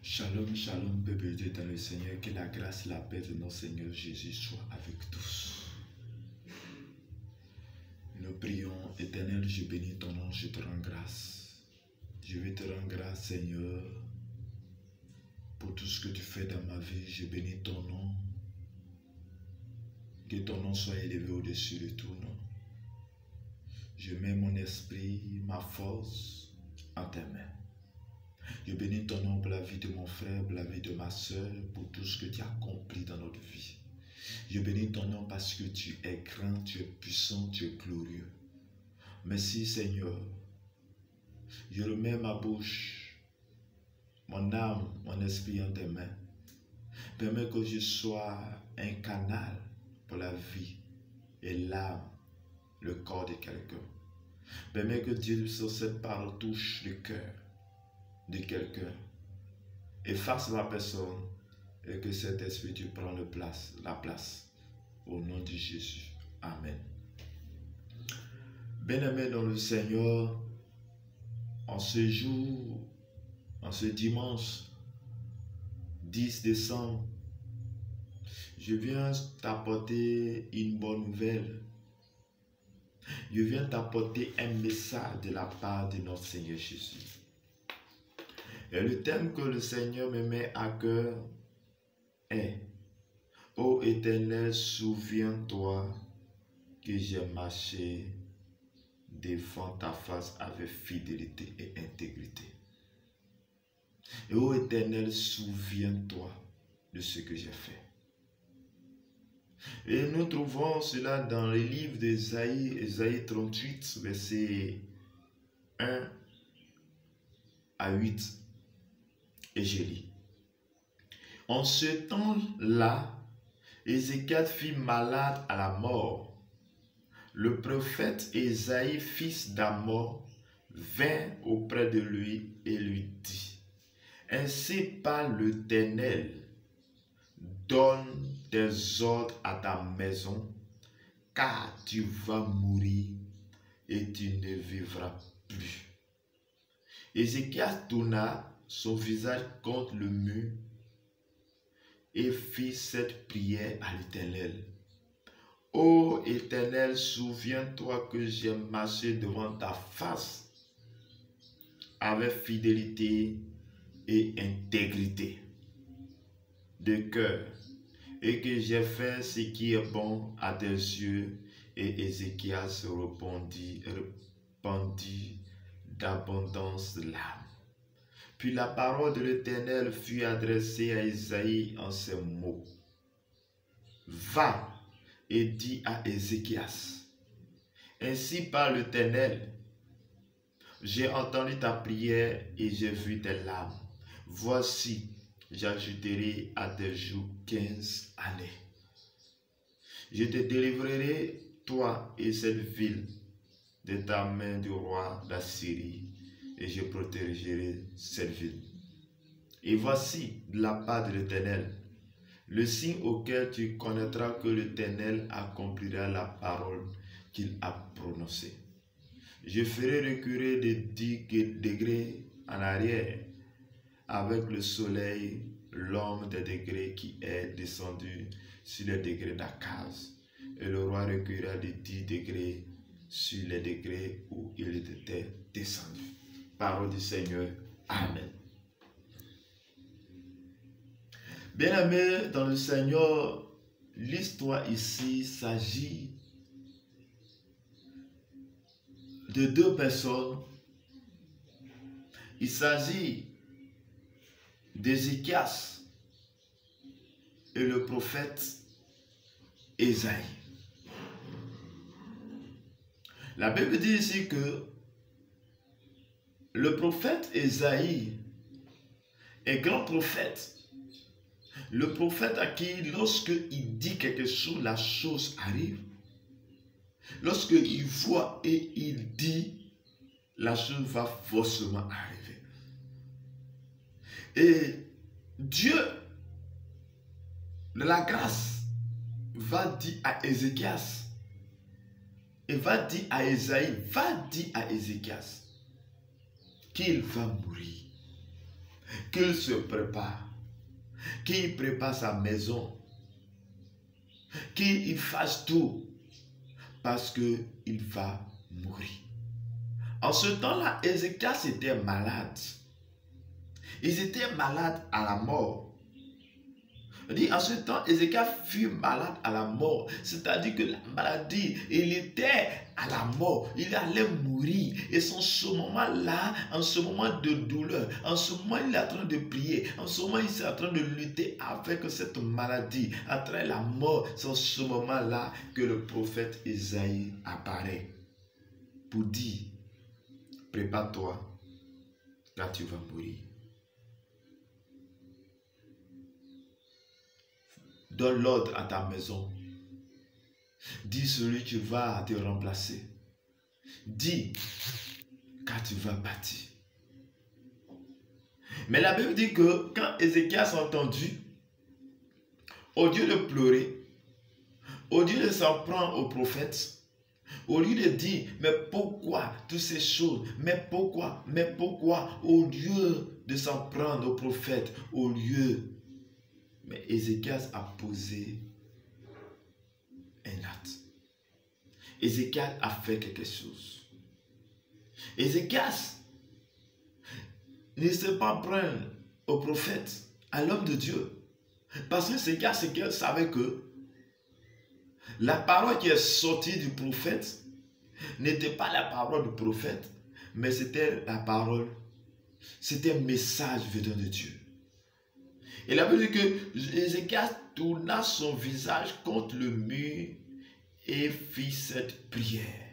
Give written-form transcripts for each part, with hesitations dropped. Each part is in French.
Shalom, shalom, peuple de Dieu dans le Seigneur, que la grâce et la paix de notre Seigneur Jésus soient avec tous. Nous prions, Éternel, je bénis ton nom, je te rends grâce. Je vais te rendre grâce, Seigneur, pour tout ce que tu fais dans ma vie. Je bénis ton nom. Que ton nom soit élevé au-dessus de tout nom. Je mets mon esprit, ma force en tes mains. Je bénis ton nom pour la vie de mon frère, pour la vie de ma soeur, pour tout ce que tu as accompli dans notre vie. Je bénis ton nom parce que tu es grand, tu es puissant, tu es glorieux. Merci Seigneur. Je remets ma bouche, mon âme, mon esprit en tes mains. Permets que je sois un canal pour la vie et l'âme, le corps de quelqu'un. Permets que Dieu sur cette parole touche le cœur de quelqu'un. Efface la personne et que cet esprit tu prends la place. Au nom de Jésus. Amen. Bien-aimés dans le Seigneur, en ce jour, en ce dimanche 10 décembre, je viens t'apporter une bonne nouvelle. Je viens t'apporter un message de la part de notre Seigneur Jésus. Et le thème que le Seigneur me met à cœur est: Ô Éternel, souviens-toi que j'ai marché devant ta face avec fidélité et intégrité. Et ô Éternel, souviens-toi de ce que j'ai fait. Et nous trouvons cela dans le livre d'Ésaïe, Ésaïe 38, versets 1 à 8. Et je lis. En ce temps-là, Ézéchias fut malade à la mort. Le prophète Ésaïe, fils d'Amos, vint auprès de lui et lui dit: Ainsi parle l'Éternel, donne tes ordres à ta maison, car tu vas mourir et tu ne vivras plus. Ézéchias tourna son visage contre le mur et fit cette prière à l'Éternel. Ô Éternel, souviens-toi que j'ai marché devant ta face avec fidélité et intégrité de cœur, et que j'ai fait ce qui est bon à tes yeux. Et Ézéchias répondit d'abondance de larmes. Puis la parole de l'Éternel fut adressée à Isaïe en ces mots: Va et dis à Ézéchias, ainsi parle l'Éternel, j'ai entendu ta prière et j'ai vu tes larmes. Voici, j'ajouterai à tes jours 15 années. Je te délivrerai, toi et cette ville, de ta main du roi d'Assyrie, et je protégerai cette ville. Et voici, de la part de l'Éternel, le signe auquel tu connaîtras que l'Éternel accomplira la parole qu'il a prononcée. Je ferai reculer de 10 degrés en arrière avec le soleil l'homme des degrés qui est descendu sur les degrés d'Akaz. Et le roi reculera de 10 degrés sur les degrés où il était descendu. Parole du Seigneur. Amen. Bien-aimés dans le Seigneur, l'histoire ici s'agit de deux personnes. Il s'agit d'Ézéchias et le prophète Ésaïe. La Bible dit ici que le prophète Ésaïe est grand prophète. Le prophète à qui, lorsqu'il dit quelque chose, la chose arrive. Lorsqu'il voit et il dit, la chose va forcément arriver. Et Dieu, de la grâce, va dire à Ézéchias, et va dire à Ésaïe, va dire à Ézéchias qu'il va mourir. qu'il se prépare, qu'il prépare sa maison, qu'il fasse tout parce qu'il va mourir. En ce temps-là, Ézéchias était malade. Ils étaient malades à la mort. On dit, en ce temps, Ézéchias fut malade à la mort. C'est-à-dire que la maladie, il était à la mort. Il allait mourir. Et ce moment-là, en ce moment de douleur, en ce moment, il est en train de prier. En ce moment, il est en train de lutter avec cette maladie. À travers la mort, c'est en ce moment-là que le prophète Isaïe apparaît pour dire, prépare-toi, car tu vas mourir. Donne l'ordre à ta maison. Dis celui qui va te remplacer. Dis, car tu vas partir. Mais la Bible dit que quand Ézéchias a entendu, au lieu de pleurer, au lieu de s'en prendre au prophète, au lieu de dire, mais pourquoi toutes ces choses, mais pourquoi, au lieu de s'en prendre au prophète, mais Ézéchias a posé un acte. Ézéchias a fait quelque chose. Ézéchias ne s'est pas prendre au prophète, à l'homme de Dieu. Parce que Ézéchias savait que la parole qui est sortie du prophète n'était pas la parole du prophète, mais c'était la parole, c'était un message venant de Dieu. Et la Bible dit que Ézéchias tourna son visage contre le mur et fit cette prière.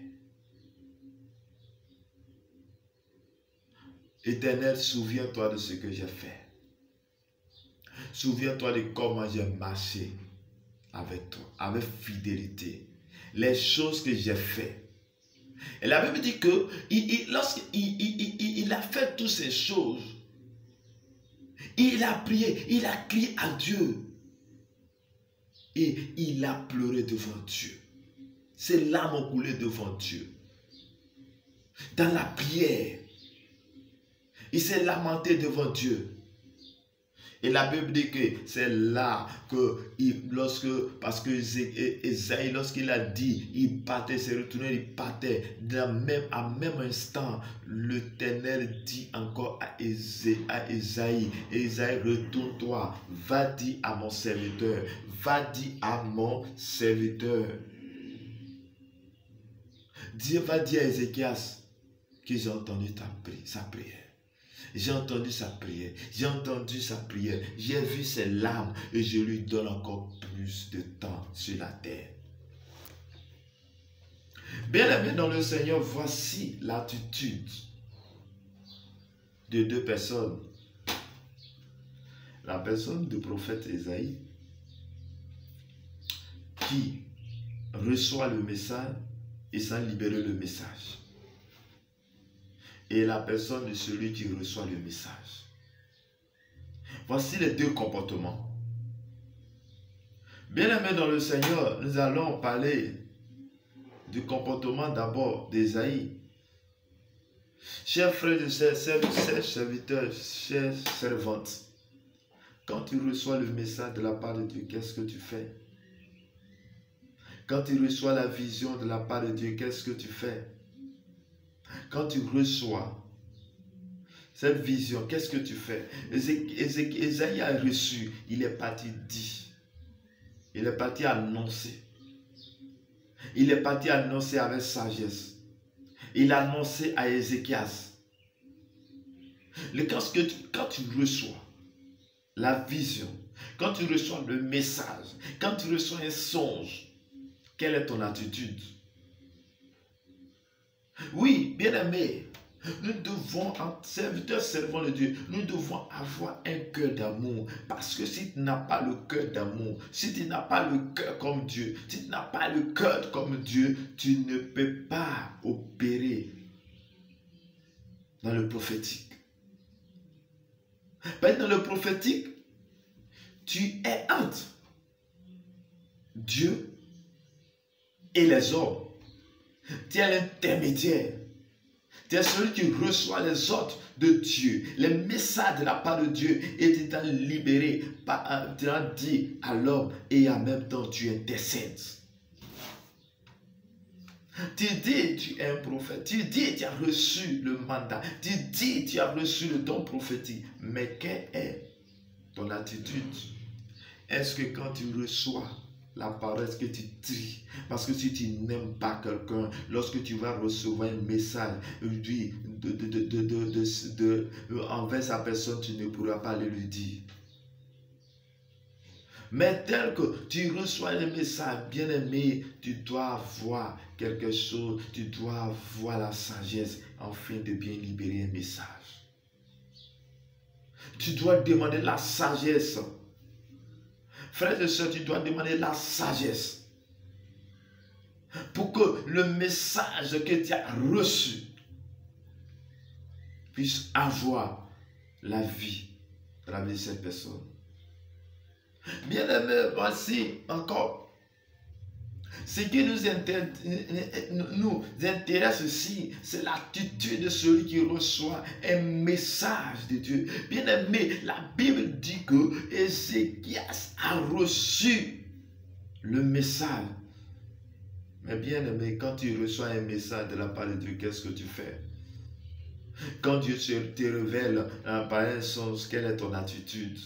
Éternel, souviens-toi de ce que j'ai fait. Souviens-toi de comment j'ai marché avec toi, avec fidélité. Les choses que j'ai faites. Et la Bible dit que lorsqu'il a fait toutes ces choses, il a prié, il a crié à Dieu. Et il a pleuré devant Dieu. Ses larmes ont coulé devant Dieu. Dans la prière, il s'est lamenté devant Dieu. Et la Bible dit que c'est là que, parce que Esaïe, lorsqu'il a dit, il partait, s'est retourné, il partait, à même instant, l'Éternel dit encore à Esaïe, Esaïe, retourne-toi, va dire à mon serviteur, Dieu va dire à Ézéchias que j'ai entendu sa prière. J'ai entendu sa prière, j'ai vu ses larmes et je lui donne encore plus de temps sur la terre. Bien-aimé dans le Seigneur, voici l'attitude de deux personnes. La personne du prophète Esaïe qui reçoit le message et sans libérer le message. Et la personne de celui qui reçoit le message. Voici les deux comportements. Bien-aimés dans le Seigneur, nous allons parler du comportement d'abord d'Esaïe. Chers frères et sœurs, chers serviteurs, chères servantes, quand tu reçois le message de la part de Dieu, qu'est-ce que tu fais? Quand tu reçois la vision de la part de Dieu, qu'est-ce que tu fais? Quand tu reçois cette vision, qu'est-ce que tu fais? Esaïe a reçu, il est parti dire. Il est parti annoncer. Il est parti annoncer avec sagesse. Il a annoncé à Ézéchias. Quand tu reçois la vision, quand tu reçois le message, quand tu reçois un songe, quelle est ton attitude? Oui, bien-aimé, nous devons, en serviteurs servant de Dieu, nous devons avoir un cœur d'amour. Parce que si tu n'as pas le cœur d'amour, si tu n'as pas le cœur comme Dieu, si tu n'as pas le cœur comme Dieu, tu ne peux pas opérer dans le prophétique. Parce que dans le prophétique, tu es entre Dieu et les hommes. Tu es l'intermédiaire. Tu es celui qui reçoit les ordres de Dieu, les messages de la part de Dieu, et tu t'es libéré, tu as dit à l'homme, et en même temps tu intercèdes. Tu dis, tu es un prophète. Tu dis, tu as reçu le mandat. Tu dis, tu as reçu le don prophétique. Mais quelle est ton attitude? Est-ce que quand tu reçois la parole, est-ce que tu tries? Parce que si tu n'aimes pas quelqu'un, lorsque tu vas recevoir un message envers sa personne, tu ne pourras pas le lui dire. Mais tel que tu reçois le message, bien-aimé, tu dois voir quelque chose, tu dois voir la sagesse afin de bien libérer un message. Tu dois demander la sagesse. Frères et sœurs, tu dois demander la sagesse pour que le message que tu as reçu puisse avoir la vie de cette personne. Bien-aimés, voici encore. Ce qui nous intéresse ici, c'est l'attitude de celui qui reçoit un message de Dieu. Bien-aimé, la Bible dit que Ézéchias a reçu le message. Mais bien-aimé, quand tu reçois un message de la part de Dieu, qu'est-ce que tu fais? Quand Dieu te révèle par un sens, quelle est ton attitude?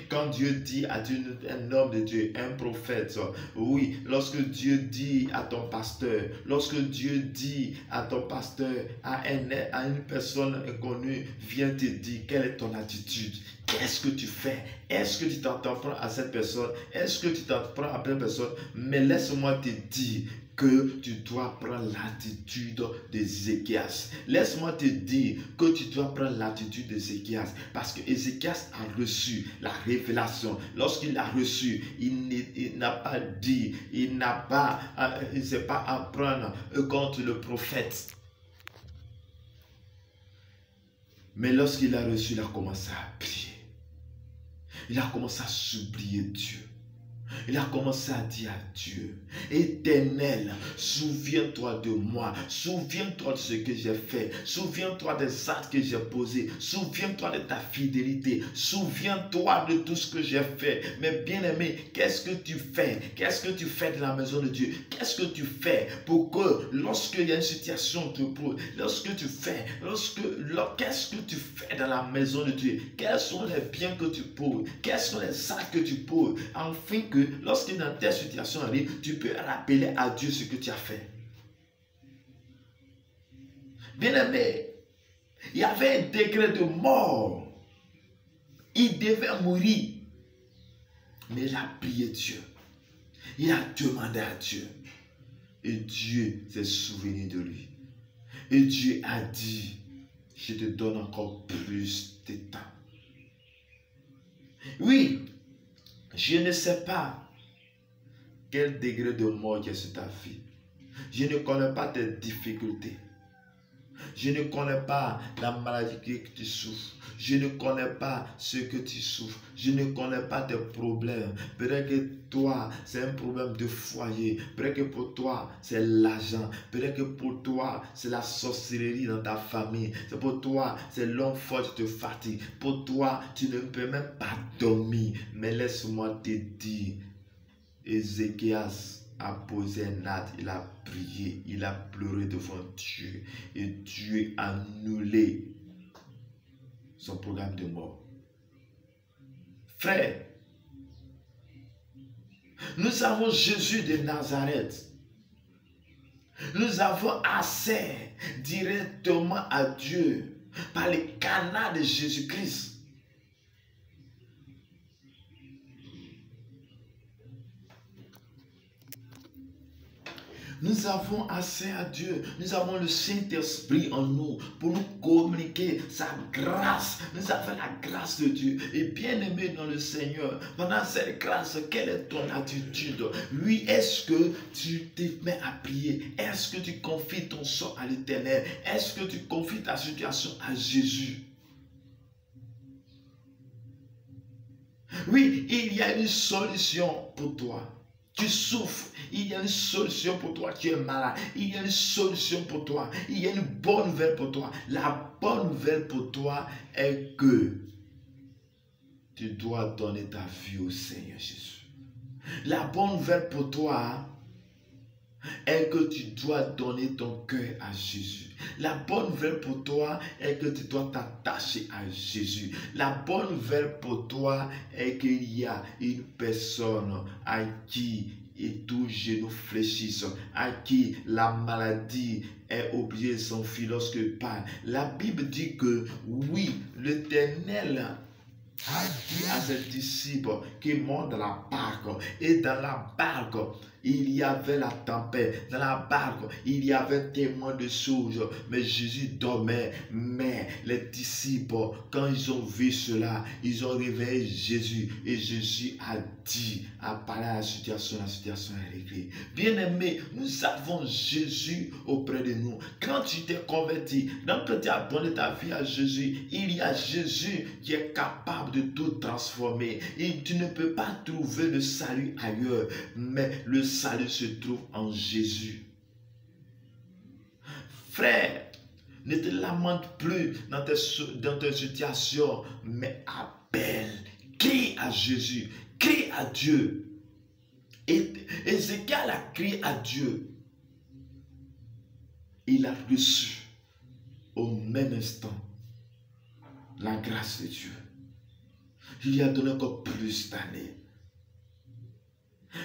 Quand Dieu dit à un homme de Dieu, un prophète, oui, lorsque Dieu dit à ton pasteur, lorsque Dieu dit à ton pasteur, à une personne inconnue, viens te dire, quelle est ton attitude? Qu'est-ce que tu fais? Est-ce que tu t'en prends à cette personne? Est-ce que tu t'en prends à plein personne? Mais laisse-moi te dire que tu dois prendre l'attitude d'Ézéchias. Laisse-moi te dire que tu dois prendre l'attitude d'Ézéchias, parce que Ézéchias a reçu la révélation. Lorsqu'il l'a reçu, il n'a pas dit, il ne s'est pas à prendre contre le prophète. Mais lorsqu'il a reçu, il a commencé à prier. Il a commencé à supplier Dieu. Il a commencé à dire à Dieu, Éternel, souviens-toi de moi, souviens-toi de ce que j'ai fait, souviens-toi des actes que j'ai posés, souviens-toi de ta fidélité, souviens-toi de tout ce que j'ai fait. Mais bien-aimé, qu'est-ce que tu fais? Qu'est-ce que tu fais de la maison de Dieu? Qu'est-ce que tu fais pour que lorsqu'il y a une situation te pose, qu'est-ce que tu fais dans la maison de Dieu? Quels sont les biens que tu poses? Quels sont les actes que tu poses? Afin que lorsqu'une telle situation arrive, tu peux rappeler à Dieu ce que tu as fait. Bien-aimé, il y avait un décret de mort. Il devait mourir. Mais il a prié Dieu. Il a demandé à Dieu. Et Dieu s'est souvenu de lui. Et Dieu a dit, je te donne encore plus de temps. Oui, je ne sais pas quel degré de mort il y a sur ta vie. Je ne connais pas tes difficultés. Je ne connais pas la maladie que tu souffres. Je ne connais pas ce que tu souffres. Je ne connais pas tes problèmes. Peut-être que toi, c'est un problème de foyer. Peut-être que pour toi, c'est l'argent. Peut-être que pour toi, c'est la sorcellerie dans ta famille. C'est pour toi, c'est l'homme fort qui te fatigue. Pour toi, tu ne peux même pas dormir. Mais laisse-moi te dire, Ézéchias a posé un acte, il a prié, il a pleuré devant Dieu et Dieu a annulé son programme de mort. Frère, nous avons Jésus de Nazareth. Nous avons accès directement à Dieu par le canal de Jésus-Christ. Nous avons accès à Dieu. Nous avons le Saint-Esprit en nous pour nous communiquer sa grâce. Nous avons la grâce de Dieu. Et bien aimé dans le Seigneur, pendant cette grâce, quelle est ton attitude? Oui, est-ce que tu te mets à prier? Est-ce que tu confies ton sort à l'Éternel? Est-ce que tu confies ta situation à Jésus? Oui, il y a une solution pour toi. Tu souffres, il y a une solution pour toi. Tu es malade, il y a une solution pour toi. Il y a une bonne nouvelle pour toi. La bonne nouvelle pour toi est que tu dois donner ta vie au Seigneur Jésus. La bonne nouvelle pour toi est que tu dois donner ton cœur à Jésus. La bonne nouvelle pour toi est que tu dois t'attacher à Jésus. La bonne nouvelle pour toi est qu'il y a une personne à qui et tous genoux fléchissent, à qui la maladie est obligée de s'enfuir lorsque il parle. La Bible dit que oui, l'Éternel a dit à ses disciples qu'ils montent dans la barque. Et dans la barque, il y avait la tempête. Dans la barque, il y avait tellement de choses. Mais Jésus dormait. Mais les disciples, quand ils ont vu cela, ils ont réveillé Jésus. Et Jésus a dit, a parlé à la situation est réglée. Bien-aimé, nous avons Jésus auprès de nous. Quand tu t'es converti, quand tu as donné ta vie à Jésus, il y a Jésus qui est capable de tout transformer. Et tu ne peux pas trouver le salut ailleurs, mais le salut se trouve en Jésus. Frère, ne te lamente plus dans tes situations, mais appelle, crie à Jésus, crie à Dieu. Et Ézéchiel a crié à Dieu. Il a reçu au même instant la grâce de Dieu. Il lui a donné encore plus d'années.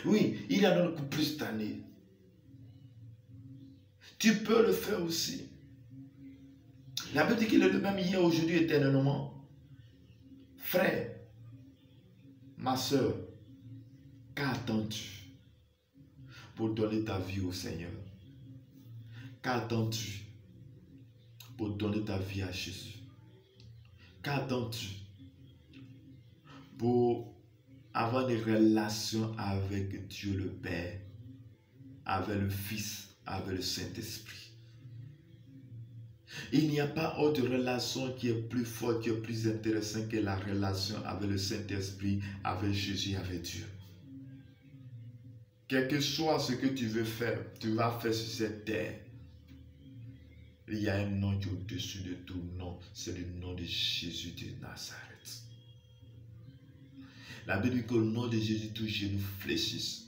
Oui, il a donné encore plus d'années. Tu peux le faire aussi. La Bible dit qu'il est le même hier, aujourd'hui, éternellement. Frère, ma soeur, qu'attends-tu pour donner ta vie au Seigneur? Qu'attends-tu pour donner ta vie à Jésus? Qu'attends-tu pour avoir des relations avec Dieu le Père, avec le Fils, avec le Saint-Esprit? Il n'y a pas autre relation qui est plus forte, qui est plus intéressante que la relation avec le Saint-Esprit, avec Jésus, avec Dieu. Quel que soit ce que tu veux faire, tu vas faire sur cette terre. Il y a un nom qui est au-dessus de tout nom, c'est le nom de Jésus de Nazareth. La Bible dit que le nom de Jésus, tous genoux fléchissent.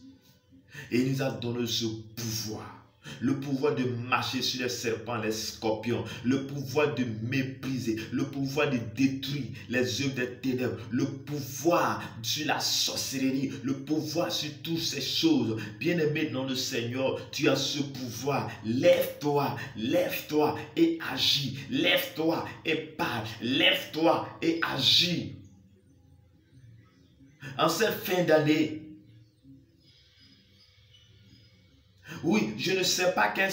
Et il nous a donné ce pouvoir. Le pouvoir de marcher sur les serpents, les scorpions, le pouvoir de mépriser, le pouvoir de détruire les œuvres des ténèbres, le pouvoir sur la sorcellerie, le pouvoir sur toutes ces choses. Bien-aimé dans le Seigneur, tu as ce pouvoir. Lève-toi et agis. Lève-toi et parle. Lève-toi et agis. En cette fin d'année, oui, je ne sais pas quel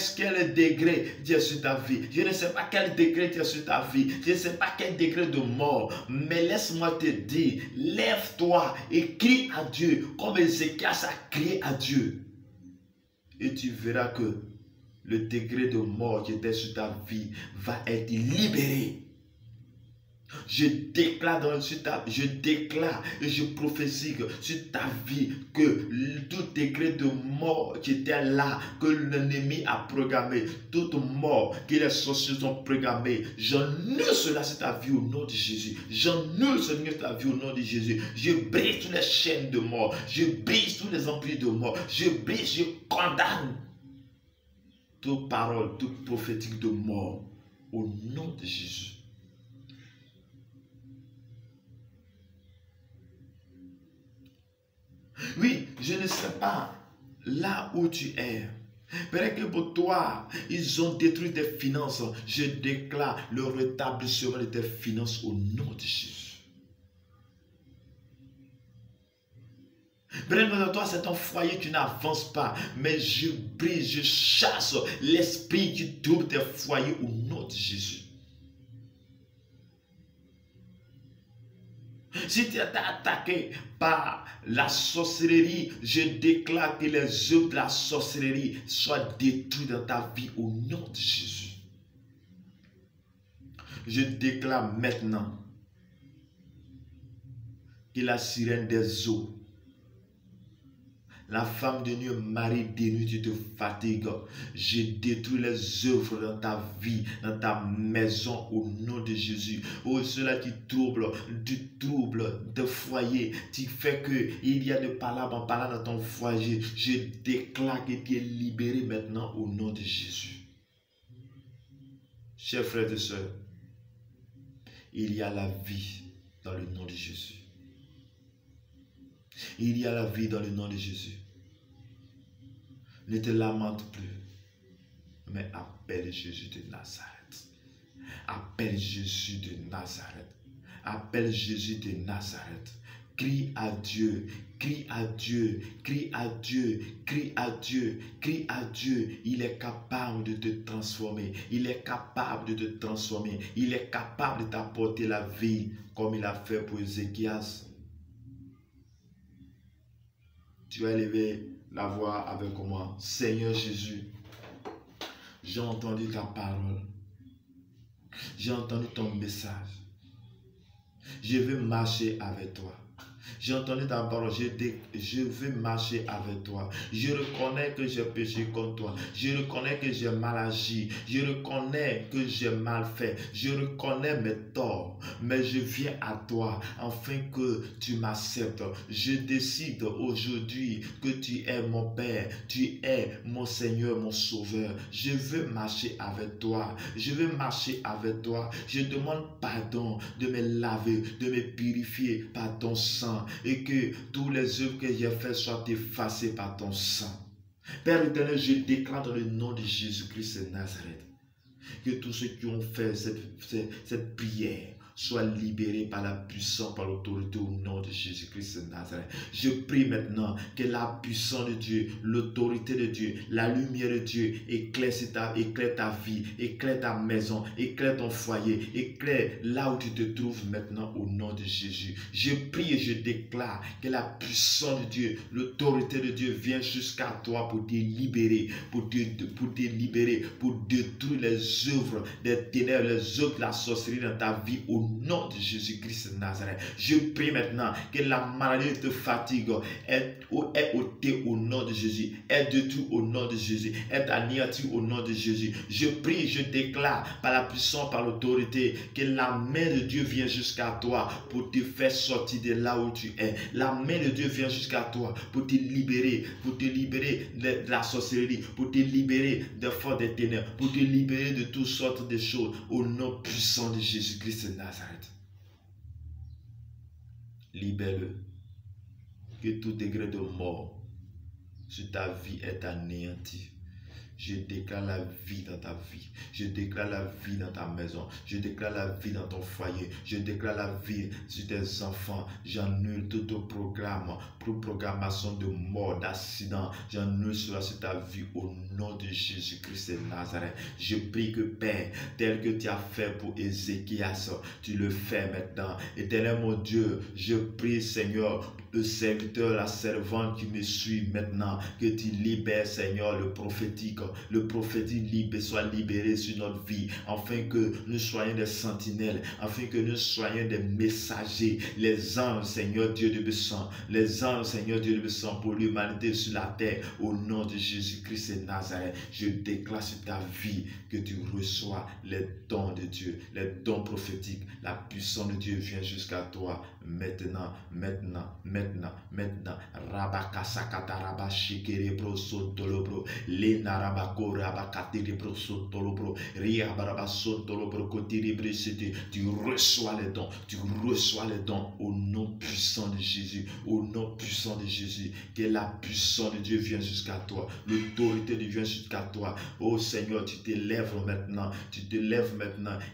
degré tu es sur ta vie. Je ne sais pas quel degré tu es sur ta vie. Je ne sais pas quel degré de mort. Mais laisse-moi te dire, lève-toi et crie à Dieu. Comme Ézéchiel a crié à Dieu. Et tu verras que le degré de mort qui était sur ta vie va être libéré. Je déclare et je prophétise sur ta vie que tout degré de mort qui était là, que l'ennemi a programmé, toute mort que les sorciers ont programmé, j'annule cela sur ta vie au nom de Jésus. J'annule cela sur ta vie au nom de Jésus. Je brise toutes les chaînes de mort. Je brise tous les empires de mort. Je brise, je condamne toute parole, toute prophétique de mort au nom de Jésus. Oui, je ne sais pas là où tu es. Peut-être que pour toi, ils ont détruit tes finances. Je déclare le rétablissement de tes finances au nom de Jésus. Peut-être que toi, c'est ton foyer, tu n'avances pas. Mais je brise, je chasse l'esprit qui trouble tes foyers au nom de Jésus. Si tu es attaqué par la sorcellerie, je déclare que les œuvres de la sorcellerie soient détruites dans ta vie au nom de Jésus. Je déclare maintenant que la sirène des eaux, La femme de nuit, mari de nuit, tu te fatigues. Je détruis les œuvres dans ta vie, dans ta maison, au nom de Jésus. Oh, cela qui trouble, tu troubles de foyer, tu fais que il y a de palabres en parlant dans ton foyer. Je déclare que tu es libéré maintenant au nom de Jésus. Chers frères et sœurs, il y a la vie dans le nom de Jésus. Il y a la vie dans le nom de Jésus. Ne te lamente plus, mais appelle Jésus de Nazareth. Appelle Jésus de Nazareth. Appelle Jésus de Nazareth. Crie à Dieu, crie à Dieu, crie à Dieu, crie à Dieu, crie à Dieu. Il est capable de te transformer. Il est capable de te transformer. Il est capable de t'apporter la vie comme il a fait pour Ézéchias. Tu vas élever la voix avec moi. Seigneur Jésus, j'ai entendu ta parole. J'ai entendu ton message. Je veux marcher avec toi. J'ai entendu ta parole, je veux marcher avec toi. Je reconnais que j'ai péché contre toi. Je reconnais que j'ai mal agi. Je reconnais que j'ai mal fait. Je reconnais mes torts. Mais je viens à toi afin que tu m'acceptes. Je décide aujourd'hui que tu es mon Père. Tu es mon Seigneur, mon Sauveur. Je veux marcher avec toi. Je veux marcher avec toi. Je demande pardon de me laver, de me purifier par ton sang. Et que tous les œuvres que j'ai faites soient effacées par ton sang. Père éternel, je déclare dans le nom de Jésus-Christ de Nazareth que tous ceux qui ont fait cette prière soient libérés par la puissance, par l'autorité au nom de Jésus-Christ de Nazareth. Je prie maintenant que la puissance de Dieu, l'autorité de Dieu, la lumière de Dieu éclaire ta vie, éclaire ta maison, éclaire ton foyer, éclaire là où tu te trouves maintenant au nom de Jésus. Je prie et je déclare que la puissance de Dieu, l'autorité de Dieu vient jusqu'à toi pour te libérer, pour te libérer, pour détruire les œuvres des ténèbres, les œuvres de la sorcellerie dans ta vie au nom de Jésus-Christ de Nazareth. Je prie maintenant que la maladie te fatigue, est ôtée au nom de Jésus, est détruite au nom de Jésus, est anéantie au nom de Jésus. Je prie, je déclare par la puissance, par l'autorité, que la main de Dieu vient jusqu'à toi pour te faire sortir de là où tu es. La main de Dieu vient jusqu'à toi pour te libérer de la sorcellerie, pour te libérer des forces des ténèbres, pour te libérer de toutes sortes de choses au nom puissant de Jésus-Christ de Nazareth. Libère-le. Que tout degré de mort sur ta vie est anéanti. Je déclare la vie dans ta vie. Je déclare la vie dans ta maison. Je déclare la vie dans ton foyer. Je déclare la vie sur tes enfants. J'annule tout programme, programmation de mort, d'accident. J'annule cela sur ta vie au nom de Jésus-Christ de Nazareth. Je prie que Père, tel que tu as fait pour Ézéchias, tu le fais maintenant. Éternel mon Dieu, je prie Seigneur, le serviteur, la servante qui me suit maintenant, que tu libères Seigneur le prophétique soit libéré sur notre vie, afin que nous soyons des sentinelles, afin que nous soyons des messagers, les anges Seigneur Dieu de sang, les anges Seigneur Dieu de sang pour l'humanité sur la terre, au nom de Jésus-Christ de Nazareth. Je déclare sur ta vie que tu reçois les dons de Dieu, les dons prophétiques, la puissance de Dieu vient jusqu'à toi maintenant. Rabakasakata rabashikere broso dolobro, lena rabako rabakatiri broso dolobro, ria barabaso dolobro kotiri brisiti. Tu reçois les dons au nom puissant de Jésus, au nom puissant de Jésus. Que la puissance de Dieu vienne jusqu'à toi, l'autorité de Dieu vient jusqu'à toi. Oh Seigneur, tu te lèves maintenant,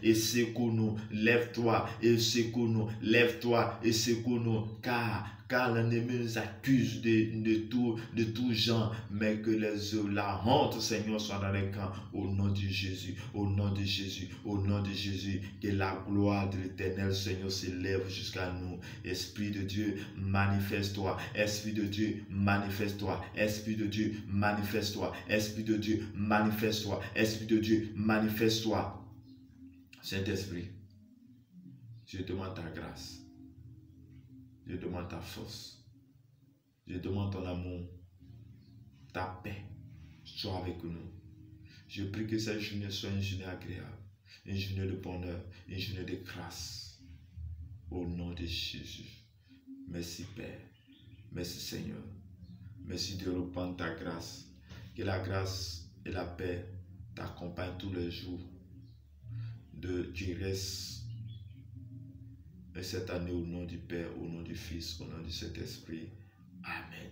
et secours-nous, lève-toi et secours-nous, lève-toi et secours-nous, car l'ennemi nous accuse de tout genre, mais que la honte, Seigneur, soit dans les camps, au nom de Jésus, au nom de Jésus, au nom de Jésus. Que la gloire de l'Éternel, Seigneur, s'élève jusqu'à nous. Esprit de Dieu, manifeste-toi. Esprit de Dieu, manifeste-toi. Esprit de Dieu, manifeste-toi. Esprit de Dieu, manifeste-toi. Esprit de Dieu, manifeste-toi. Saint-Esprit, je demande ta grâce. Je demande ta force. Je demande ton amour ta paix soit avec nous. Je prie que cette journée soit une journée agréable, une journée de bonheur, une journée de grâce. Au nom de Jésus. Merci Père. Merci Seigneur. Merci de reprendre ta grâce. Que la grâce et la paix t'accompagnent tous les jours du reste de cette année au nom du Père, au nom du Fils, au nom du Saint-Esprit. Amen.